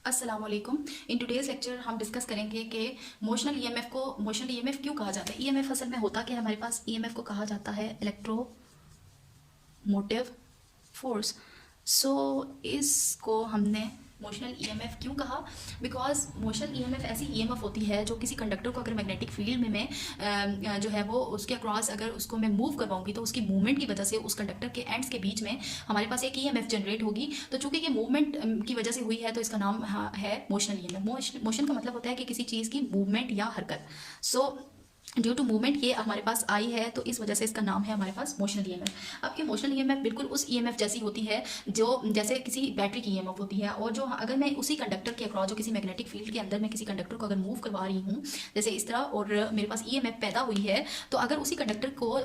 अस्सलाम वालेकुम। In today's lecture हम डिस्कस करेंगे कि मोशनल ईएमएफ को मोशनल ईएमएफ क्यों कहा जाता है। ईएमएफ असल में होता क्या है, हमारे पास ईएमएफ को कहा जाता है इलेक्ट्रोमोटिव फोर्स। सो इसको हमने मोशनल ईएमएफ क्यों कहा, बिकॉज मोशनल ईएमएफ ऐसी ईएमएफ होती है जो किसी कंडक्टर को अगर मैग्नेटिक फील्ड में मैं जो है वो उसके अक्रॉस अगर उसको मैं मूव करवाऊंगी तो उसकी मूवमेंट की वजह से उस कंडक्टर के एंड्स के बीच में हमारे पास एक ईएमएफ जनरेट होगी। तो चूंकि ये मूवमेंट की वजह से हुई है तो इसका नाम है मोशनल ईएमएफ। मोशन का मतलब होता है कि किसी चीज़ की मूवमेंट या हरकत। सो ड्यू टू मूवमेंट ये हमारे पास आई है तो इस वजह से इसका नाम है हमारे पास मोशनल ईएमएफ। अब ये मोशनल ईएमएफ बिल्कुल उस ईएमएफ जैसी होती है जो जैसे किसी बैटरी की ईएमएफ होती है, और जो अगर मैं उसी कंडक्टर के अक्रॉस जो किसी मैग्नेटिक फील्ड के अंदर मैं किसी कंडक्टर को अगर मूव करवा रही हूँ जैसे इस तरह, और मेरे पास ईएमएफ पैदा हुई है, तो अगर उसी कंडक्टर को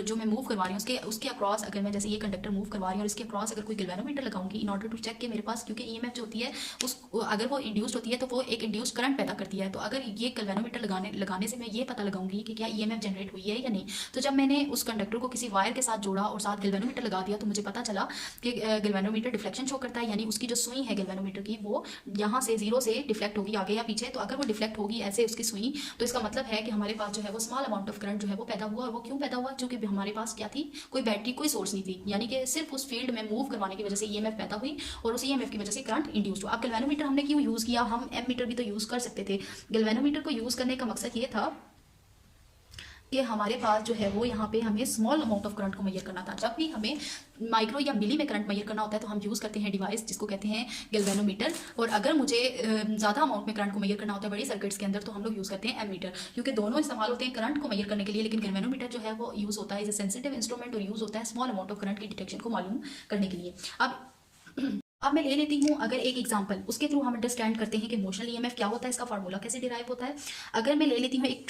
जो मैं मूव करवा रही हूँ उसके अक्रॉस अगर मैं जैसे ये कंडक्टर मूव करवा रही हूँ और इसके अक्रॉस अगर कोई गैल्वेनोमीटर लगाऊंगी इन ऑर्डर टू चेक कि मेरे पास, क्योंकि ईएमएफ जो होती है उस अगर वो इंड्यूस्ड होती है तो वो एक इंड्यूस्ड करंट पैदा करती है। तो अगर ये गैल्वेनोमीटर लगाने से मैं ये पता लगाऊंगी कि क्या ईएमएफ जनरेट हुई है या नहीं। तो जब मैंने उस कंडक्टर को किसी वायर के साथ जोड़ा और साथ गैल्वेनोमीटर लगा दिया तो मुझे पता चला कि गैल्वेनोमीटर डिफ्लेक्शन शो करता है, यानी उसकी जो सुई है गैल्वेनोमीटर की वो यहाँ से 0 से डिफ्लेक्ट होगी आगे या पीछे। तो अगर वो डिफ्लेक्ट होगी ऐसे उसकी सुई, तो इसका मतलब है कि हमारे पास जो है वो स्मॉल अमाउंट ऑफ करंट जो है वो पैदा हुआ। और वो क्यों पैदा हुआ, क्योंकि हमारे पास क्या थी, कोई बैटरी कोई सोर्स नहीं थी, यानी कि सिर्फ उस फील्ड में मूव करवाने की वजह से ईएमएफ पैदा हुई और उस ईएमएफ की वजह से करंट इंड्यूस्ड हुआ। अब गैल्वेनोमीटर हमने क्यों यूज़ किया, हम एमीटर भी तो यूज़ कर सकते थे। गैल्वेनोमीटर को यूज़ करने का मकसद ये था कि हमारे पास जो है वो यहाँ पे हमें स्मॉल अमाउंट ऑफ करंट को मेजर करना था। जब भी हमें माइक्रो या मिली में करंट मेजर करना होता है तो हम यूज़ करते हैं डिवाइस जिसको कहते हैं गैल्वेनोमीटर। और अगर मुझे ज़्यादा अमाउंट में करंट को मेजर करना होता है बड़ी सर्किट्स के अंदर तो हम लोग यूज़ करते हैं एमीटर, क्योंकि दोनों इस्तेमाल होते हैं करंट को मेजर करने के लिए। लेकिन गैल्वेनोमीटर जो है वो यूज़ होता है एज ए सेंसिटिव इंस्ट्रूमेंट और यूज़ होता है स्मॉल अमाउंट ऑफ करंट की डिटेक्शन को मालूम करने के लिए। अब मैं ले लेती हूँ अगर एक एग्जांपल, उसके थ्रू हम अंडरस्टैंड करते हैं कि मोशनल ईएमएफ क्या होता है, इसका फार्मूला कैसे डिराइव होता है। अगर मैं ले लेती हूँ एक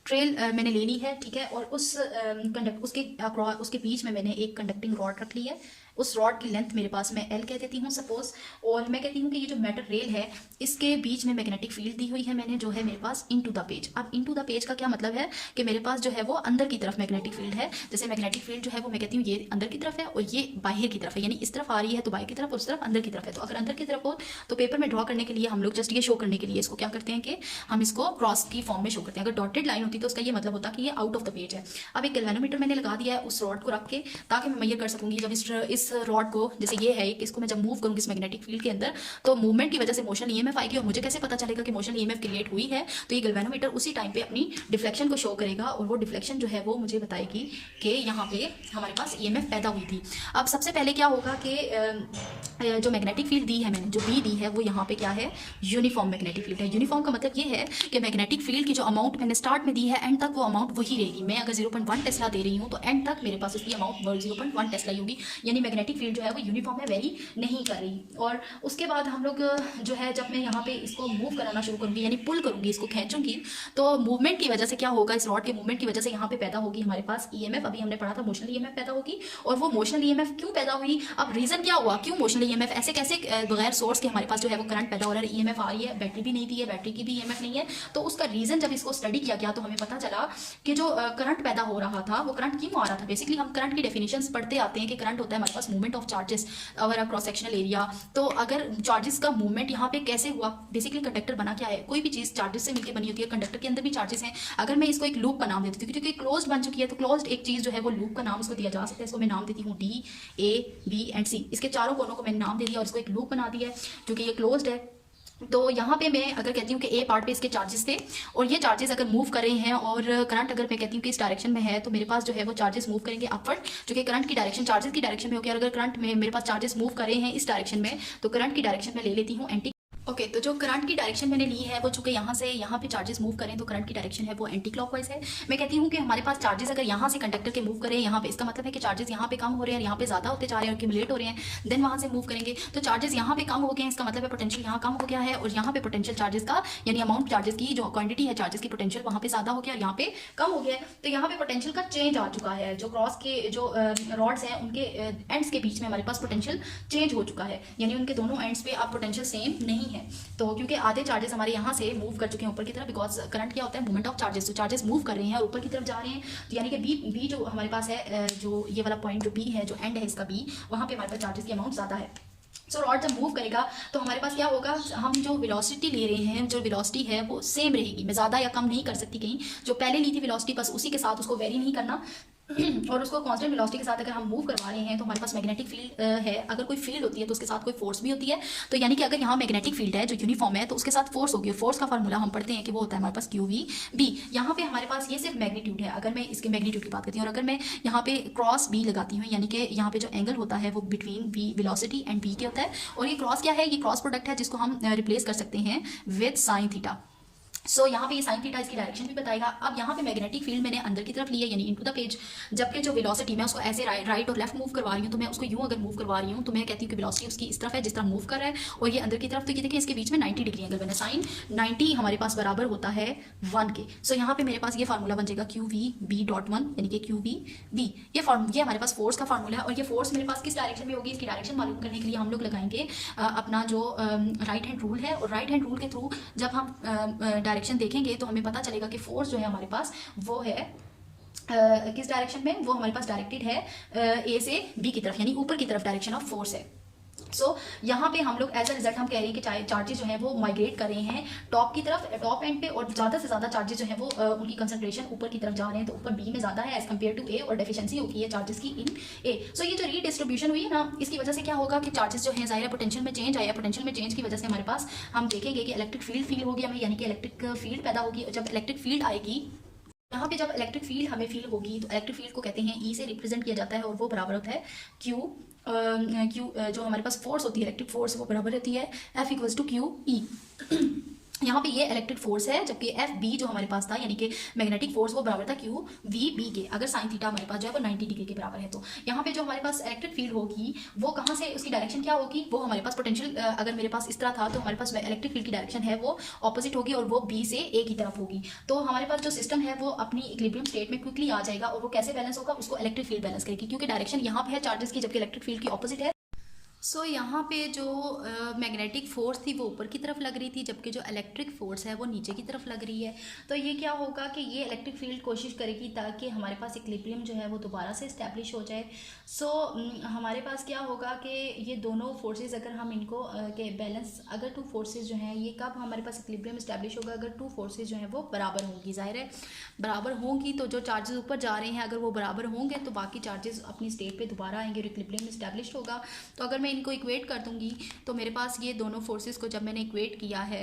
ट्रेल मैंने लेनी है, ठीक है, और उसके बीच में मैंने एक कंडक्टिंग रॉड रख ली है। उस रॉड की लेंथ मेरे पास मैं एल कह देती हूँ सपोज, और मैं कहती हूँ कि ये जो मेटल रेल है इसके बीच में मैग्नेटिक फील्ड दी हुई है मैंने जो है मेरे पास इनटू द पेज। अब इनटू द पेज का क्या मतलब है कि मेरे पास जो है वो अंदर की तरफ मैग्नेटिक फील्ड है। जैसे मैग्नेटिक फील्ड जो है वो मैं कहती हूँ ये अंदर की तरफ है और ये बाहर की तरफ है, यानी इस तरफ आ रही है तो बाहर की तरफ और उस तरफ अंदर की तरफ है। तो अगर अंदर की तरफ हो तो पेपर में ड्रॉ करने के लिए हम लोग जस्ट ये शो करने के लिए इसको क्या करते हैं कि हम इसको क्रॉस की फॉर्म में शो करते हैं। अगर डॉटेड लाइन होती तो उसका ये मतलब होता कि ये आउट ऑफ द पेज है। अब एक गैल्वेनोमीटर मैंने लगा दिया है उस रॉड को रख के, ताकि मैं मेजर कर सकूंगी जब इस रॉड को, जैसे ये है कि इसको मैं जब मूव करूंगी इस मैग्नेटिक फील्ड के अंदर तो मूवमेंट की वजह से मोशन ईएमएफ आएगी। और मुझे कैसे पता चलेगा कि मोशन ईएमएफ क्रिएट हुई है, तो ये गैल्वेनोमीटर उसी टाइम पे अपनी डिफ्लेक्शन को शो करेगा और वो डिफ्लेक्शन जो है वो मुझे बताएगी कि यहाँ पे हमारे पास ईएमएफ पैदा हुई थी। अब सबसे पहले क्या होगा कि जो मैग्नेटिक फील्ड दी है मैंने, जो बी दी है वो यहाँ पे क्या है, यूनिफॉर्म मैग्नेटिक फील्ड है। यूनिफॉर्म का मतलब ये है कि मैग्नेटिक फील्ड की जो अमाउंट मैंने स्टार्ट में दी है एंड तक वो अमाउंट वही रहेगी। मैं अगर 0.1 टेस्ला दे रही हूँ तो एंड तक मेरे पास उसकी अमाउंट 0.1 टेस्ला ही होगी, यानी मैग्नेटिक फील्ड जो है वो यूनिफॉर्म है, वेरी नहीं कर रही। और उसके बाद हम लोग जो है जब मैं यहाँ पे इसको मूव कराना शुरू करूँगी यानी पुल करूँगी, इसको खींचूंगी, तो मूवमेंट की वजह से क्या होगा, इस रॉड के मूवमेंट की वजह से यहाँ पे पैदा होगी हमारे पास ईएमएफ। अभी हमने पढ़ा था मोशनल ईएमएफ पैदा होगी। और वो मोशनल ईएमएफ क्यों पैदा हुई, अब रीजन क्या हुआ, क्यों मोशनल ईएमएफ, ऐसे कैसे बगैर सोर्स के हमारे पास जो है वो करंट पैदा हो रहा है, ईएमएफ आ रही है, बैटरी भी नहीं दी है, बैटरी की भी ईएमएफ नहीं है। तो उसका रीजन जब इसको स्टडी किया गया तो हमें पता चला कि जो करंट पैदा हो रहा था वो करंट क्यों आ रहा था। बेसिकली हम करंट की डेफिनेशंस पढ़ते आते हैं कि करंट होता है हमारे पास movement of charges over cross sectional area. तो अगर चार्जेस का मूवमेंट यहाँ पे कैसे हुआ, बेसिकली कंडक्टर बना क्या है, कोई भी चीज़ चार्जेस से मिलकर बनी होती है, कंडक्टर के अंदर भी चार्जेस हैं। अगर मैं इसको एक लूप का नाम देती हूँ क्योंकि क्लोज्ड बन चुकी है तो क्लोज्ड एक चीज़ जो है वो लूप का नाम उसको दिया जा सकता है। इसको मैं नाम देती हूँ डी, ए, बी एंड सी। इसके चारों कोनों को मैंने नाम दे दिया और इसको एक लूप बना दिया है क्योंकि ये क्लोज्ड है। तो यहाँ पे मैं अगर कहती हूँ कि ए पार्ट पे इसके चार्जेस थे और ये चार्जेस अगर मूव कर रहे हैं और करंट अगर मैं कहती हूँ कि इस डायरेक्शन में है तो मेरे पास जो है वो चार्जेस मूव करेंगे अपवर्ड, जो कि करंट की डायरेक्शन चार्जेस की डायरेक्शन में हो गया। और अगर करंट में मेरे पास चार्जेस मूव कर रहे हैं इस डायरेक्शन में तो करंट की डायरेक्शन में ले लेती हूँ एंटी। ओके, तो जो करंट की डायरेक्शन मैंने ली है वो चूंकि यहाँ से यहाँ पे चार्जेस मूव करें तो करंट की डायरेक्शन है वो एंटी क्लॉकवाइज है। मैं कहती हूँ कि हमारे पास चार्जेस अगर यहाँ से कंडक्टर के मूव करें यहाँ पे, इसका मतलब है कि चार्जेस यहाँ पे कम हो रहे हैं, यहाँ पे ज़्यादा होते जा रहे हैं, एक्यूमुलेट हो रहे हैं, देन वहाँ से मूव करेंगे तो चार्जेस यहाँ पे कम हो गए हैं, इसका मतलब है पोटेंशियल यहाँ कम हो गया है और यहाँ पे पोटेंशियल चार्जेस का यानी अमाउंट चार्जेस की जो क्वांटिटी है चार्जेस की पोटेंशियल वहाँ पे ज़्यादा हो गया और यहाँ पे कम हो गया है। तो यहाँ पे पोटेंशियल का चेंज आ चुका है, जो क्रॉस के जो रॉड्स हैं उनके एंड्स के बीच में हमारे पास पोटेंशियल चेंज हो चुका है, यानी उनके दोनों एंड्स पे अब पोटेंशियल सेम नहीं है। तो क्योंकि आधे चार्जेस हमारे यहाँ से मूव कर चुके हैं ऊपर की तरफ, बिकॉज करंट क्या होता है मूवमेंट ऑफ चार्जेस, तो चार्जेस मूव कर रहे हैं और ऊपर की तरफ जा रहे हैं। तो यानी कि बी जो हमारे पास है, जो ये वाला पॉइंट जो बी है, जो एंड है इसका बी, वहाँ पे हमारे पास चार्जेस की अमाउंट ज़्यादा है। सो रॉड जब मूव करेगा तो हमारे पास क्या होगा, हम जो वेलोसिटी ले रहे हैं, जो वेलोसिटी है वो सेम रहेगी, मैं ज़्यादा या कम नहीं कर सकती कहीं, जो पहले ली थी वेलोसिटी बस उसी के साथ उसको वेरी नहीं करना और उसको कांस्टेंट वेलोसिटी के साथ अगर हम मूव करवा रहे हैं तो हमारे पास मैग्नेटिक फील्ड है। अगर कोई फील्ड होती है तो उसके साथ कोई फोर्स भी होती है, तो यानी कि अगर यहाँ मैग्नेटिक फील्ड है जो यूनिफॉर्म है तो उसके साथ फोर्स होगी। फोर्स का फार्मूला हम पढ़ते हैं कि वो होता है हमारे पास क्यू वी बी। यहाँ पे हमारे पास ये सिर्फ मैग्नीट्यूड है, अगर मैं इसके मैग्नीट्यूड की बात करती हूँ, और अगर मैं यहाँ पे क्रॉस बी लगाती हूँ, यानी कि यहाँ पे जो एंगल होता है वो between V velocity and B के होता है, और ये क्रॉस क्या है, ये क्रॉस प्रोडक्ट है जिसको हम रिप्लेस कर सकते हैं विद साइन थीटा। सो यहाँ पे ये साइन थीटा इसकी डायरेक्शन भी बताएगा। अब यहाँ पे मैग्नेटिक फील्ड मैंने अंदर की तरफ ली है यानी इनटू द पेज, जबकि जो वेलोसिटी मैं उसको ऐसे राइट और लेफ्ट मूव करवा रही हूँ, तो मैं उसको यूँ अगर मूव करवा रही हूँ तो मैं कहती हूँ कि वेलोसिटी उसकी इस तरफ है जिस तरह मूव कर रहा है, और ये अंदर की तरफ, तो ये देखिए इसके बीच में 90 डिग्री एंगल बना, साइन 90 हमारे पास बराबर होता है 1 के। सो यहाँ पे मेरे पास ये फार्मूला बन जाएगा क्यू वी बी डॉट 1 यानी कि क्यू वी बी। ये हमारे पास फोर्स का फार्मूला है, और ये फोर्स मेरे पास किस डायरेक्शन में होगी इसकी डायरेक्शन मालूम करने के लिए हम लोग लगाएंगे अपना जो राइट हैंड रूल है, और राइट हैंड रूल के थ्रू जब हम डायरेक्शन देखेंगे तो हमें पता चलेगा कि फोर्स जो है हमारे पास वो है किस डायरेक्शन में, वो हमारे पास डायरेक्टेड है ए से बी की तरफ, यानी ऊपर की तरफ डायरेक्शन ऑफ फोर्स है। सो यहाँ पे हम लोग एज अ रिजल्ट हम कह रहे हैं कि चार्जेस जो है वो माइग्रेट कर रहे हैं टॉप की तरफ, टॉप एंड पे, और ज़्यादा से ज़्यादा चार्जेस जो है वो उनकी कंसंट्रेशन ऊपर की तरफ जा रहे हैं, तो ऊपर बी में ज़्यादा है एज कम्पेयर टू ए, और डेफिशिएंसी होगी है चार्जेस की इन ए। सो ये जो रीडिस्ट्रीब्यूशन हुई है ना, इसकी वजह से क्या होगा कि चार्जेस जो है ज़ाहिर है पोटेंशियल में चेंज आया, पोटेंशियल में चेंज की वजह से हमारे पास हम देखेंगे कि इलेक्ट्रिक फील होगी हमें, यानी कि इलेक्ट्रिक फील्ड पैदा होगी। जब इलेक्ट्रिक फील्ड आएगी, यहाँ पे जब इलेक्ट्रिक फील्ड हमें फील होगी तो इलेक्ट्रिक फील्ड को कहते हैं ई से रिप्रेजेंट किया जाता है, और वो बराबर होता है क्यू जो हमारे पास फोर्स होती है इलेक्ट्रिक फोर्स, वो बराबर होती है F equals to Q E. यहाँ पे ये इलेक्ट्रिक फोर्स है, जबकि एफ बी जो हमारे पास था यानी कि मैग्नेटिक फोर्स वो बराबर था क्यू वी बी के। अगर साइन थीटा हमारे पास जो है वो 90 डिग्री के बराबर है, तो यहाँ पे जो हमारे पास इलेक्ट्रिक फील्ड होगी वो कहाँ से, उसकी डायरेक्शन क्या होगी, वो हमारे पास पोटेंशियल अगर मेरे पास इस तरह था तो हमारे पास इलेक्ट्रिक फील्ड की डायरेक्शन है वो ऑपोजिट होगी, और वो बी से ए की तरफ होगी। तो हमारे पास जो सिस्टम है वो अपनी इक्विलिब्रियम स्टेट में क्विकली आ जाएगा, और वो कैसे बैलेंस होगा, उसको इलेक्ट्रिक फील्ड बैलेंस करेगी, क्योंकि डायरेक्शन यहाँ पे है चार्जेस की, जबकि इलेक्ट्रिक फील्ड की ऑपोजिट है। सो यहाँ पे जो मैग्नेटिक फोर्स थी वो ऊपर की तरफ लग रही थी, जबकि जो इलेक्ट्रिक फोर्स है वो नीचे की तरफ लग रही है। तो ये क्या होगा कि ये इलेक्ट्रिक फील्ड कोशिश करेगी ताकि हमारे पास इक्विलिब्रियम जो है वो दोबारा से इस्टेब्लिश हो जाए। सो हमारे पास क्या होगा कि ये दोनों फोर्सेस अगर हम इनको के बैलेंस, अगर टू फोर्सेस जो हैं ये कब हमारे पास इक्विलिब्रियम इस्टेब्लिश होगा, अगर टू फोर्सेस जो हैं वो बराबर होंगी। ज़ाहिर है बराबर होंगी तो जो चार्जेस ऊपर जा रहे हैं अगर वो बराबर होंगे तो बाकी चार्जेस अपनी स्टेट पे दोबारा आएंगे और इक्विलिब्रियम इस्टेब्लिश होगा। तो अगर मैं इनको इक्वेट कर दूंगी तो मेरे पास ये दोनों फोर्सेस को जब मैंने इक्वेट किया है,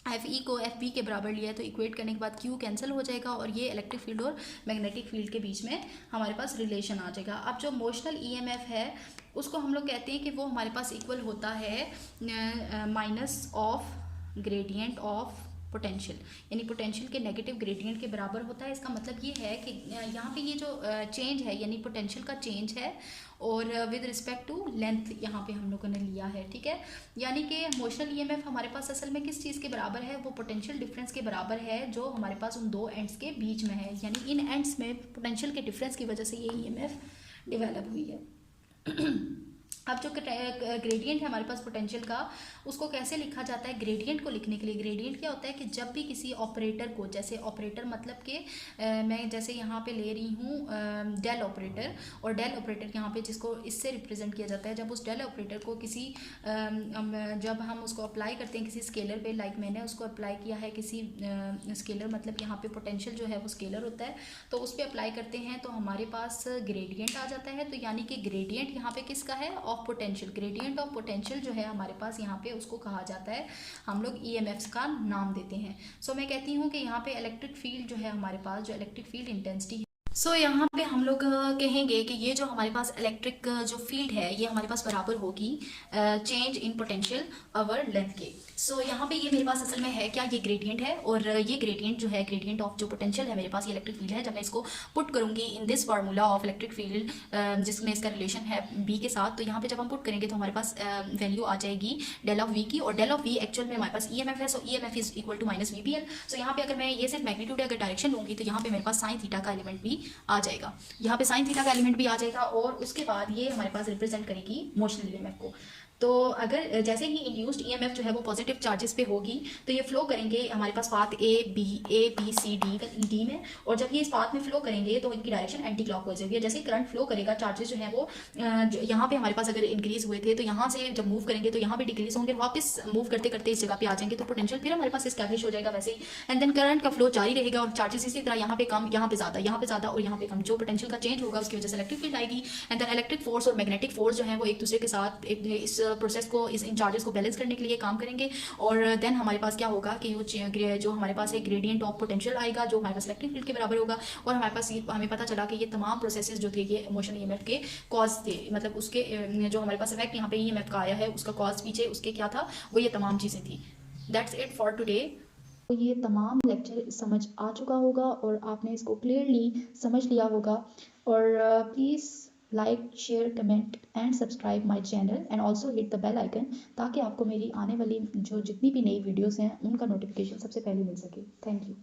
एफ ई को एफ बी के बराबर लिया है, तो इक्वेट करने के बाद क्यू कैंसिल हो जाएगा, और ये इलेक्ट्रिक फील्ड और मैग्नेटिक फील्ड के बीच में हमारे पास रिलेशन आ जाएगा। अब जो मोशनल ईएमएफ है उसको हम लोग कहते हैं कि वो हमारे पास इक्वल होता है minus of gradient of potential, यानी पोटेंशियल के नेगेटिव ग्रेडियंट के बराबर होता है। इसका मतलब ये है कि यहाँ पे ये जो चेंज है यानी पोटेंशियल का चेंज है, और विद रिस्पेक्ट टू लेंथ यहाँ पे हम लोगों ने लिया है, ठीक है। यानी कि मोशनल ईएमएफ हमारे पास असल में किस चीज़ के बराबर है, वो पोटेंशियल डिफरेंस के बराबर है जो हमारे पास उन दो एंड्स के बीच में है, यानी इन एंड्स में पोटेंशियल के डिफरेंस की वजह से ये ईएमएफ डेवलप हुई है। अब जो ग्रेडियंट है हमारे पास पोटेंशियल का, उसको कैसे लिखा जाता है, ग्रेडियंट को लिखने के लिए ग्रेडियंट क्या होता है कि जब भी किसी ऑपरेटर को, जैसे ऑपरेटर मतलब कि मैं जैसे यहाँ पे ले रही हूँ डेल ऑपरेटर, और डेल ऑपरेटर यहाँ पे जिसको इससे रिप्रेजेंट किया जाता है, जब उस डेल ऑपरेटर को किसी जब हम उसको अप्लाई करते हैं किसी स्केलर पे, लाइक मैंने उसको अप्लाई किया है किसी स्केलर, मतलब यहाँ पे पोटेंशियल जो है वो स्केलर होता है, तो उस पर अप्लाई करते हैं तो हमारे पास ग्रेडियंट आ जाता है। तो यानी कि ग्रेडियंट यहाँ पे किसका है, of potential. Gradient of potential जो है हमारे पास यहाँ पे उसको कहा जाता है, हम लोग ईएमएफ्स का नाम देते हैं। सो मैं कहती हूँ कि यहाँ पे इलेक्ट्रिक फील्ड जो है हमारे पास, जो इलेक्ट्रिक फील्ड इंटेंसिटी, सो यहाँ पे हम लोग कहेंगे कि ये जो हमारे पास इलेक्ट्रिक जो फील्ड है ये हमारे पास बराबर होगी change in potential over length के। सो यहाँ पे ये मेरे पास असल में है क्या, ये ग्रेडियंट है, और ये ग्रेडियंट जो है, ग्रेडियंट ऑफ जो पोटेंशियल है मेरे पास, ये इलेक्ट्रिक फील्ड है। जब मैं इसको पुट करूँगी in this formula of electric field जिसमें इसका रिलेशन है बी के साथ, तो यहाँ पे जब हम पुट करेंगे तो हमारे पास वैल्यू आ जाएगी डेल ऑफ वी की, और डेल ऑफ वी एक्चुअल में हमारे पास ईएमएफ है। So EMF is equal to minus VPL. So यहाँ पे अगर मैं ये सिर्फ मैग्नीट्यूड अगर डायरेक्शन लूँगी तो यहाँ पे मेरे पास साइन थीटा का एलिमेंट भी आ जाएगा, यहाँ पे साइन थीटा का एलिमेंट भी आ जाएगा, और उसके बाद ये हमारे पास रिप्रेजेंट करेगी मोशनल ईएमएफ को। तो अगर जैसे ही इंड्यूस्ड ईएमएफ जो है वो पॉजिटिव चार्जेस पे होगी तो ये फ्लो करेंगे हमारे पास path A B C D में, और जब ये इस पाथ में फ्लो करेंगे तो इनकी डायरेक्शन एंटी क्लॉकवाइज होगी। जैसे करंट फ्लो करेगा चार्जेस जो है वो यहाँ पे हमारे पास अगर इंक्रीज हुए थे तो यहाँ से जब मूव करेंगे तो यहाँ पे डिक्रीज होंगे, वापस मूव करते करते इस जगह पे आ जाएंगे, तो पोटेंशियल फिर हमारे पास एस्टैब्लिश हो जाएगा वैसे ही। एंड देन करंट का फ्लो जारी रहेगा और चार्जेस इसी तरह यहाँ पे कम, यहाँ पे ज्यादा, यहाँ पे ज्यादा और यहाँ पे कम, जो पोटेंशियल का चेंज होगा उसकी वजह से इलेक्ट्रिक फील्ड आएगी। एंड देन इलेक्ट्रिक फोर्स और मैग्नेटिक फोर्स जो है वो एक दूसरे के साथ इस प्रोसेस को, इन चार्जेस को बैलेंस करने के लिए काम करेंगे। और देन हमारे पास क्या होगा कि जो हमारे पास एक ग्रेडियंट ऑफ पोटेंशियल आएगा जो हमारे पास इलेक्ट्रिक फील्ड के बराबर होगा। और हमारे पास हमें पता चला कि ये तमाम प्रोसेसेस जो थे ये मोशन ईएमएफ के कॉज थे, मतलब उसके जो हमारे पास इफेक्ट यहाँ पे ईएमएफ का आया है उसका कॉज पीछे उसके क्या था, वो ये तमाम चीज़ें थी। That's it for today. तो ये तमाम लेक्चर समझ आ चुका होगा और आपने इसको क्लियरली समझ लिया होगा। और please like share comment and subscribe my channel and also hit the bell icon, ताकि आपको मेरी आने वाली जो जितनी भी नई वीडियोस हैं उनका नोटिफिकेशन सबसे पहले मिल सके। Thank you.